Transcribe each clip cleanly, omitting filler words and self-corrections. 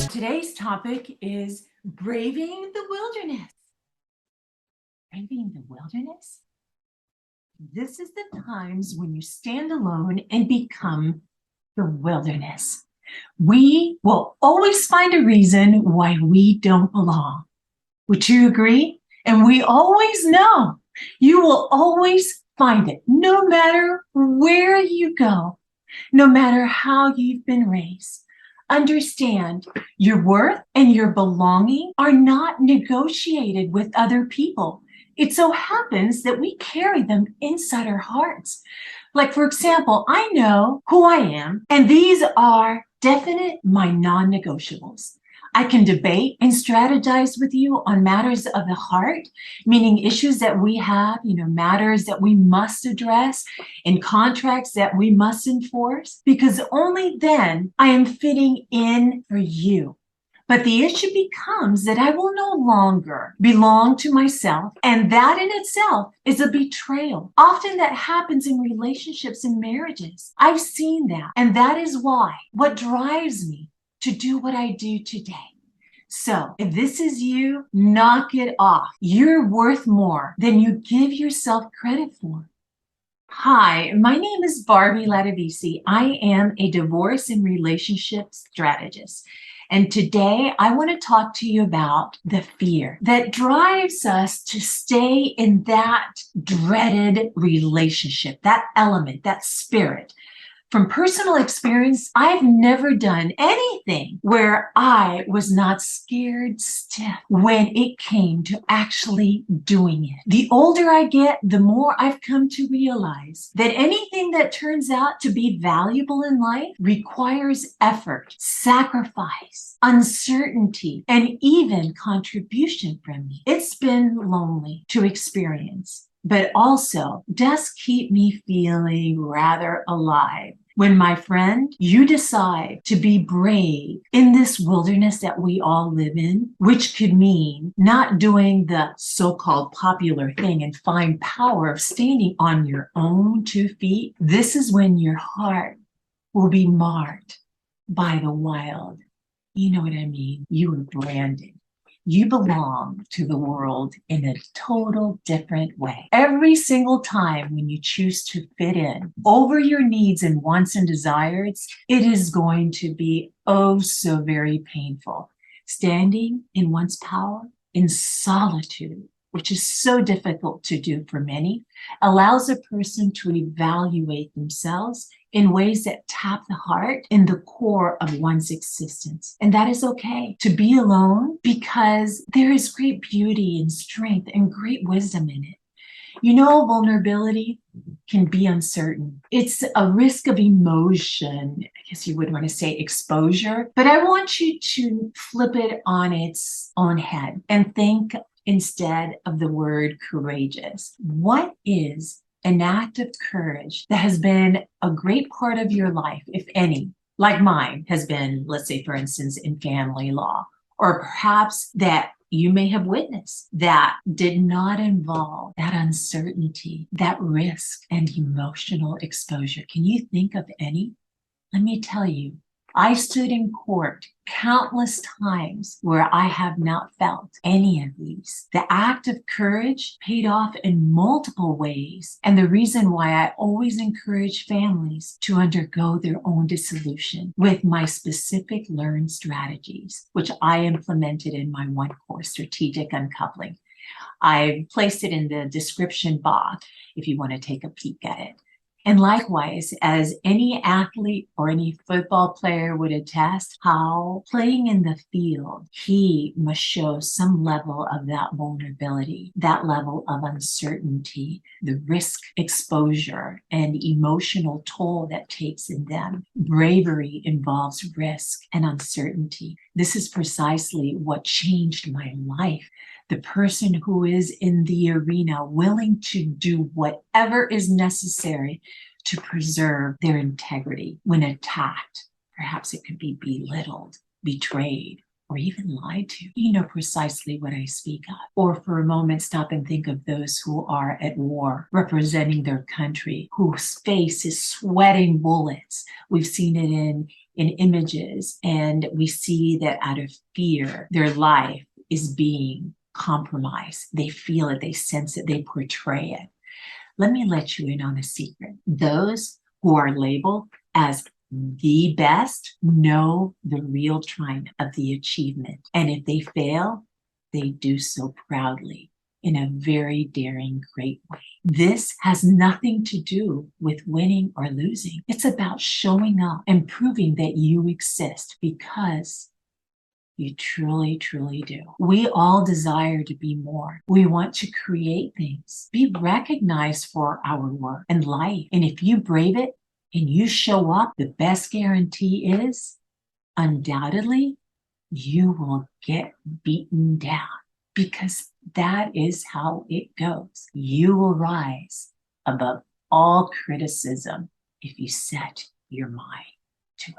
Today's topic is braving the wilderness. Braving the wilderness? This is the times when you stand alone and become the wilderness. We will always find a reason why we don't belong. Would you agree? And we always know you will always find it, no matter where you go, no matter how you've been raised. Understand your worth and your belonging are not negotiated with other people. It so happens that we carry them inside our hearts. Like, for example, I know who I am, and these are definite my non-negotiables. I can debate and strategize with you on matters of the heart, meaning issues that we have, matters that we must address, and contracts that we must enforce, because only then I am fitting in for you. But the issue becomes that I will no longer belong to myself, and that in itself is a betrayal. Often that happens in relationships and marriages. I've seen that, and that is what drives me to do what I do today. So if this is you, knock it off. You're worth more than you give yourself credit for. Hi, my name is Barbie Ladeveze. I am a divorce and relationship strategist. And today I want to talk to you about the fear that drives us to stay in that dreaded relationship, that element, that spirit. From personal experience, I've never done anything where I was not scared stiff when it came to actually doing it. The older I get, the more I've come to realize that anything that turns out to be valuable in life requires effort, sacrifice, uncertainty, and even contribution from me. It's been lonely to experience, but also does keep me feeling rather alive. When, my friend, you decide to be brave in this wilderness that we all live in, which could mean not doing the so-called popular thing and find power of standing on your own 2 feet, this is when your heart will be marked by the wild. You know what I mean? You are branded. You belong to the world in a total different way. Every single time when you choose to fit in over your needs and wants and desires, it is going to be oh so very painful. Standing in one's power in solitude, which is so difficult to do for many, allows a person to evaluate themselves in ways that tap the heart in the core of one's existence. And that is okay to be alone, because there is great beauty and strength and great wisdom in it. Vulnerability can be uncertain. It's a risk of emotion. I guess you would want to say exposure, but I want you to flip it on its own head and think instead of the word courageous. What is an act of courage that has been a great part of your life, if any, like mine has been, let's say, for instance, in family law, or perhaps that you may have witnessed that did not involve that uncertainty, that risk, and emotional exposure? Can you think of any? Let me tell you, I stood in court countless times where I have not felt any of these. The act of courage paid off in multiple ways, and the reason why I always encourage families to undergo their own dissolution with my specific learned strategies, which I implemented in my one course, Strategic Uncoupling. I've placed it in the description box if you want to take a peek at it. And likewise, as any athlete or any football player would attest, how playing in the field, he must show some level of that vulnerability, that level of uncertainty, the risk exposure and emotional toll that takes in them. Bravery involves risk and uncertainty. This is precisely what changed my life. The person who is in the arena willing to do whatever is necessary to preserve their integrity when attacked. Perhaps it could be belittled, betrayed, or even lied to, you know precisely what I speak of. Or for a moment, stop and think of those who are at war, representing their country, whose face is sweating bullets. We've seen it in images, and we see that out of fear, their life is being compromised. They feel it, they sense it, they portray it. Let me let you in on a secret. Those who are labeled as the best know the real triumph of the achievement. And if they fail, they do so proudly in a very daring, great way. This has nothing to do with winning or losing. It's about showing up and proving that you exist, because you truly, truly do. We all desire to be more. We want to create things, be recognized for our work and life. And if you brave it and you show up, the best guarantee is, undoubtedly, you will get beaten down, because that is how it goes. You will rise above all criticism if you set your mind to it.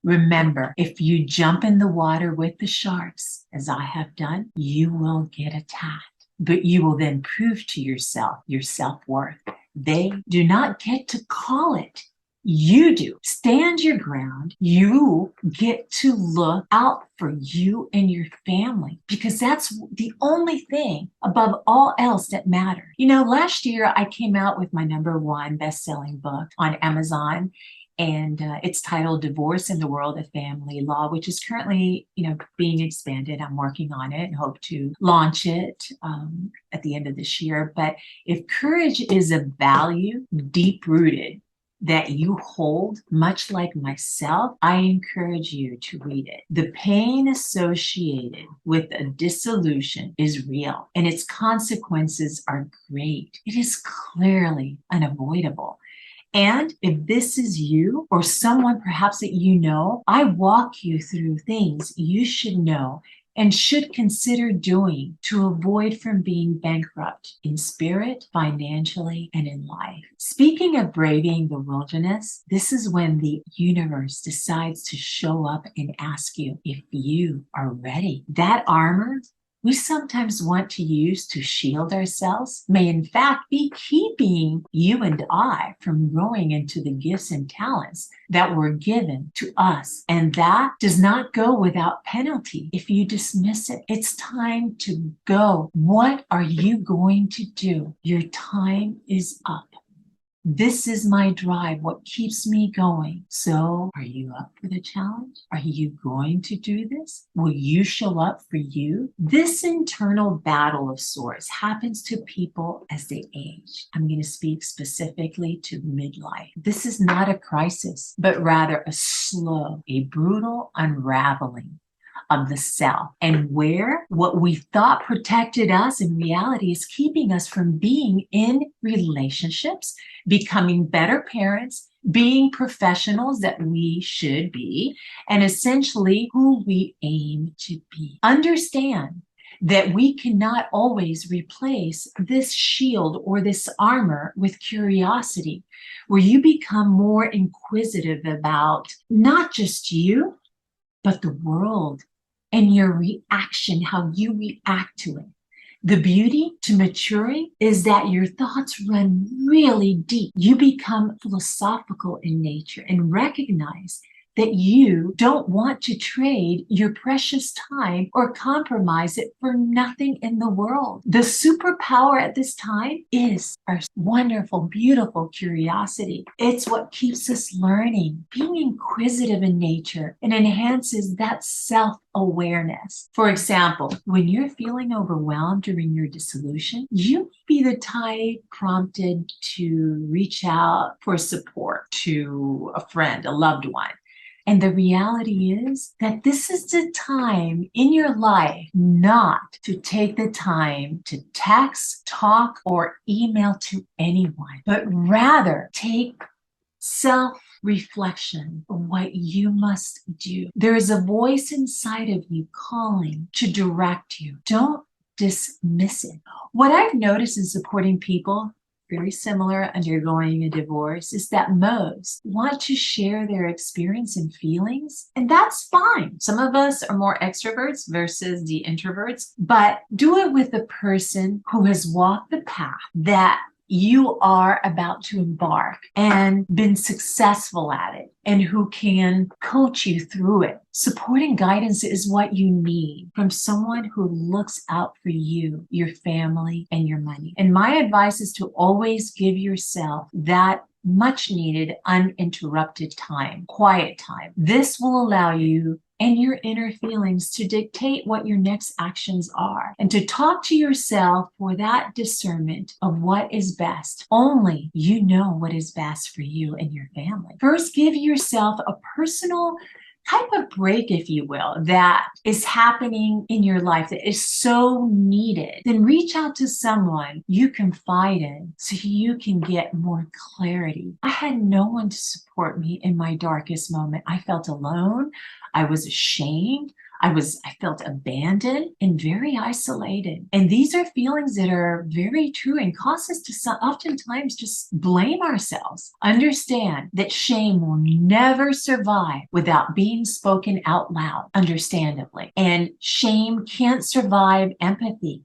Remember, if you jump in the water with the sharks, as I have done, you will get attacked. But you will then prove to yourself your self-worth. They do not get to call it. You do. Stand your ground. You get to look out for you and your family, because that's the only thing above all else that matters. You know, last year I came out with my #1 best-selling book on Amazon. And it's titled Divorce in the World of Family Law, which is currently, being expanded. I'm working on it and hope to launch it at the end of this year. But if courage is a value deep-rooted that you hold, much like myself, I encourage you to read it. The pain associated with a dissolution is real, and its consequences are great. It is clearly unavoidable. And if this is you or someone perhaps that you know, I walk you through things you should know and should consider doing to avoid from being bankrupt in spirit, financially, and in life. Speaking of braving the wilderness, this is when the universe decides to show up and ask you if you are ready. That armor we sometimes want to use to shield ourselves may in fact be keeping you and I from growing into the gifts and talents that were given to us. And that does not go without penalty if you dismiss it. It's time to go. What are you going to do? Your time is up. This is my drive, what keeps me going. So are you up for the challenge? Are you going to do this? Will you show up for you? This internal battle of sorts happens to people as they age. I'm going to speak specifically to midlife. This is not a crisis, but rather a slow, a brutal unraveling of the self, and where what we thought protected us in reality is keeping us from being in relationships, becoming better parents, being professionals that we should be, and essentially who we aim to be. Understand that we cannot always replace this shield or this armor with curiosity, where you become more inquisitive about not just you, but the world and your reaction, how you react to it. The beauty to maturing is that your thoughts run really deep. You become philosophical in nature and recognize that you don't want to trade your precious time or compromise it for nothing in the world. The superpower at this time is our wonderful, beautiful curiosity. It's what keeps us learning, being inquisitive in nature, and enhances that self-awareness. For example, when you're feeling overwhelmed during your dissolution, you may be the type prompted to reach out for support to a friend, a loved one. And the reality is that this is the time in your life not to take the time to text, talk, or email to anyone, but rather take self-reflection of what you must do. There is a voice inside of you calling to direct you. Don't dismiss it. What I've noticed in supporting people very similar, undergoing a divorce, is that most want to share their experience and feelings, and that's fine. Some of us are more extroverts versus the introverts, but do it with a person who has walked the path that you are about to embark and been successful at it, and who can coach you through it. Support and guidance is what you need from someone who looks out for you, your family, and your money. And my advice is to always give yourself that much needed uninterrupted time, quiet time. This will allow you and your inner feelings to dictate what your next actions are, and to talk to yourself for that discernment of what is best. Only you know what is best for you and your family. First, give yourself a personal type of break, if you will, that is happening in your life that is so needed. Then reach out to someone you confide in so you can get more clarity. I had no one to support me in my darkest moment. I felt alone. I was ashamed. I felt abandoned and very isolated. And these are feelings that are very true and cause us to oftentimes just blame ourselves. Understand that shame will never survive without being spoken out loud, understandably. And shame can't survive empathy.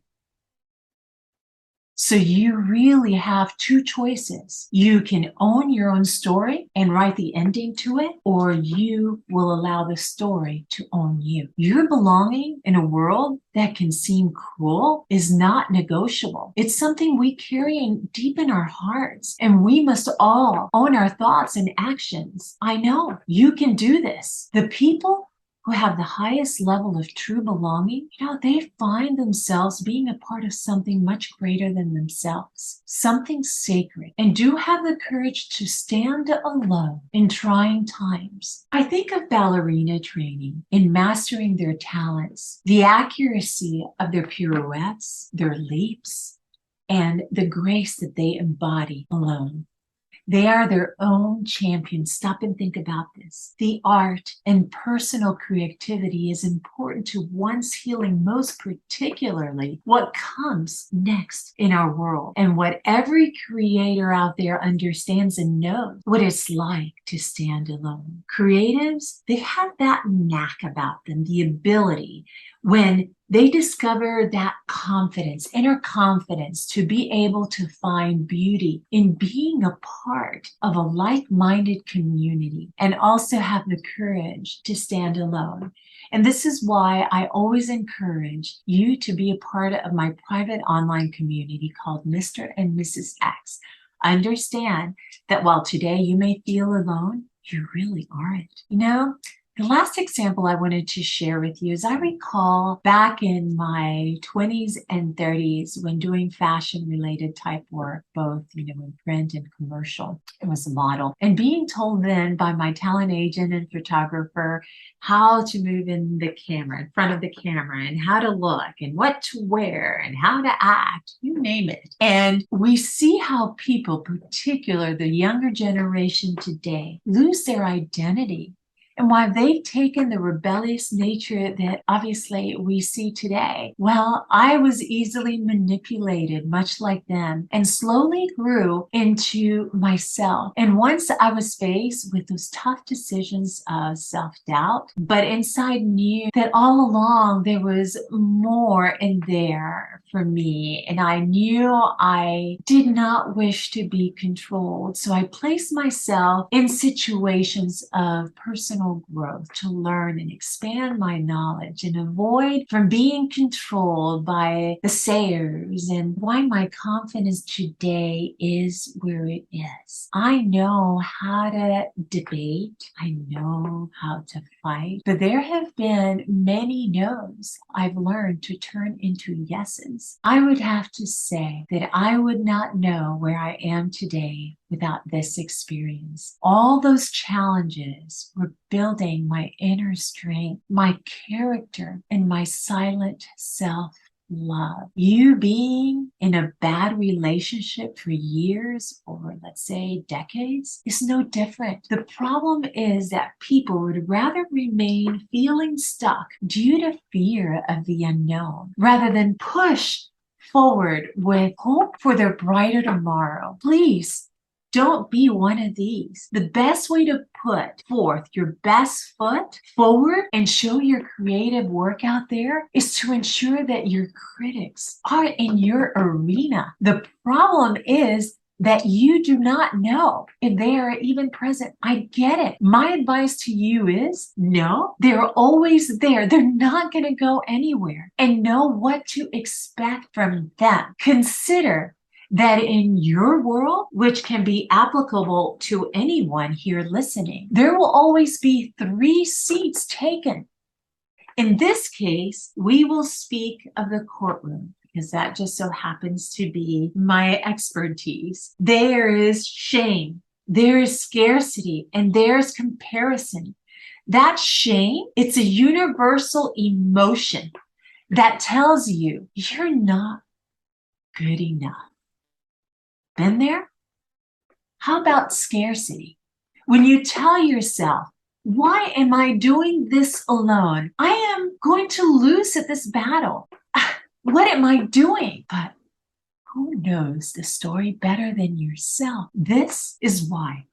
So you really have two choices. You can own your own story and write the ending to it, or you will allow the story to own you. Your belonging in a world that can seem cruel is not negotiable. It's something we carry deep in our hearts, and we must all own our thoughts and actions. I know you can do this. The people who have the highest level of true belonging, they find themselves being a part of something much greater than themselves, something sacred, and do have the courage to stand alone in trying times. I think of ballerina training in mastering their talents, the accuracy of their pirouettes, their leaps, and the grace that they embody alone. They are their own champions. Stop and think about this. The art and personal creativity is important to one's healing, most particularly what comes next in our world. And what every creator out there understands and knows what it's like to stand alone. Creatives, they have that knack about them, the ability when they discover that confidence, inner confidence, to be able to find beauty in being a part of a like-minded community, and also have the courage to stand alone. And this is why I always encourage you to be a part of my private online community called Mr. and Mrs. X. Understand that while today you may feel alone, you really aren't. The last example I wanted to share with you is I recall back in my 20s and 30s when doing fashion-related type work, both, in print and commercial. It was a model. And being told then by my talent agent and photographer how to move in front of the camera, and how to look, and what to wear, and how to act, you name it. And we see how people, particularly the younger generation today, lose their identity. And why they've taken the rebellious nature that obviously we see today. Well, I was easily manipulated, much like them, and slowly grew into myself. And once I was faced with those tough decisions of self-doubt, but inside knew that all along there was more in there for me. And I knew I did not wish to be controlled. So I placed myself in situations of personal growth to learn and expand my knowledge and avoid from being controlled by the sayers, and why my confidence today is where it is. I know how to debate. I know how to fight, but there have been many no's I've learned to turn into yeses. I would have to say that I would not know where I am today without this experience. All those challenges were building my inner strength, my character, and my silent self-love. You being in a bad relationship for years, or let's say decades, is no different. The problem is that people would rather remain feeling stuck due to fear of the unknown rather than push forward with hope for their brighter tomorrow. Please don't be one of these. The best way to put forth your best foot forward and show your creative work out there is to ensure that your critics are in your arena. The problem is that you do not know if they are even present. I get it. My advice to you is no, they're always there. They're not going to go anywhere, and know what to expect from them. Consider that in your world, which can be applicable to anyone here listening, there will always be 3 seats taken. In this case, we will speak of the courtroom, because that just so happens to be my expertise. There is shame, there is scarcity, and there's comparison. That shame, it's a universal emotion that tells you you're not good enough. Been there? How about scarcity? When you tell yourself, why am I doing this alone? I am going to lose at this battle. What am I doing? But who knows the story better than yourself? This is why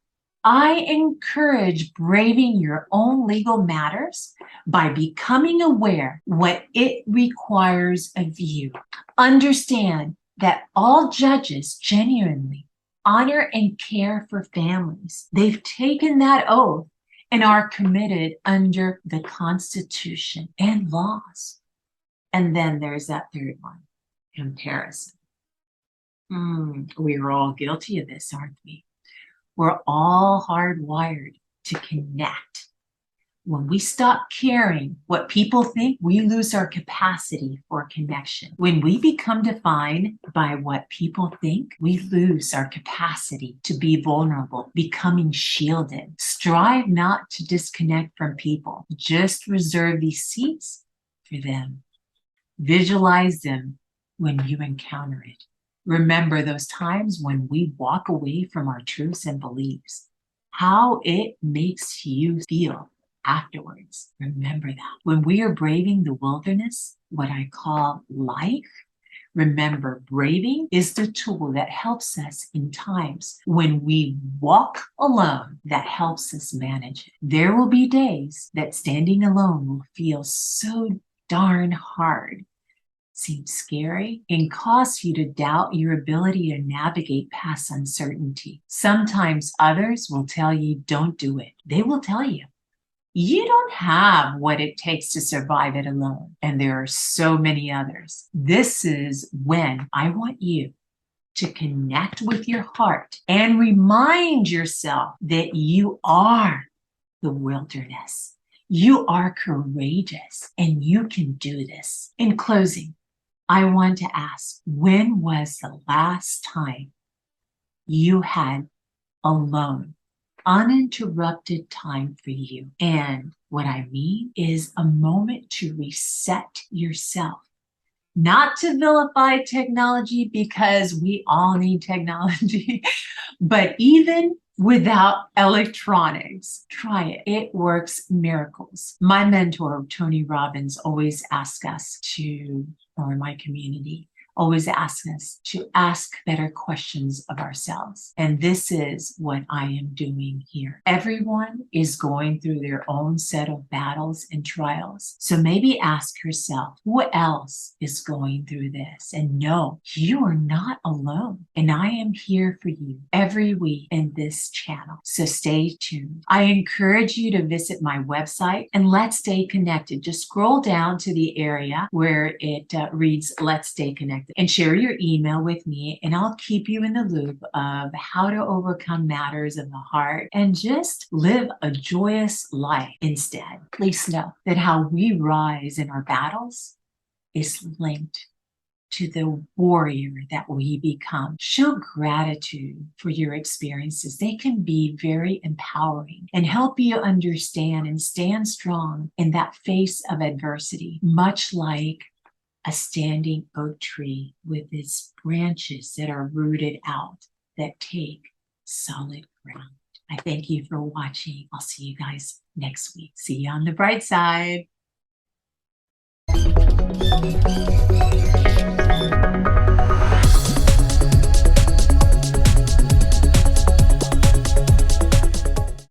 I encourage braving your own legal matters by becoming aware what it requires of you. Understand that all judges genuinely honor and care for families. They've taken that oath and are committed under the Constitution and laws. And then there's that third one, comparison. We're all guilty of this, aren't we? We're all hardwired to connect. When we stop caring what people think, we lose our capacity for connection. When we become defined by what people think, we lose our capacity to be vulnerable, becoming shielded. Strive not to disconnect from people. Just reserve these seats for them. Visualize them when you encounter it. Remember those times when we walk away from our truths and beliefs, how it makes you feel afterwards. Remember that. When we are braving the wilderness, what I call life, remember, braving is the tool that helps us in times when we walk alone, that helps us manage it. There will be days that standing alone will feel so darn hard, seem scary, and cause you to doubt your ability to navigate past uncertainty. Sometimes others will tell you, don't do it. They will tell you, you don't have what it takes to survive it alone. And there are so many others. This is when I want you to connect with your heart and remind yourself that you are the wilderness. You are courageous and you can do this. In closing, I want to ask, when was the last time you had alone, uninterrupted time for you? And what I mean is a moment to reset yourself. Not to vilify technology, because we all need technology, but even without electronics, try it. It works miracles. My mentor, Tony Robbins, always asks us to, or my community, always asks us to ask better questions of ourselves. And this is what I am doing here. Everyone is going through their own set of battles and trials. So maybe ask yourself, who else is going through this? And no, you are not alone. And I am here for you every week in this channel. So stay tuned. I encourage you to visit my website and let's stay connected. Just scroll down to the area where it reads, Let's Stay Connected, and share your email with me, and I'll keep you in the loop of how to overcome matters of the heart and just live a joyous life instead. Please know that how we rise in our battles is linked to the warrior that we become. Show gratitude for your experiences. They can be very empowering and help you understand and stand strong in that face of adversity, much like a standing oak tree with its branches that are rooted out, that take solid ground. I thank you for watching. I'll see you guys next week. See you on the bright side.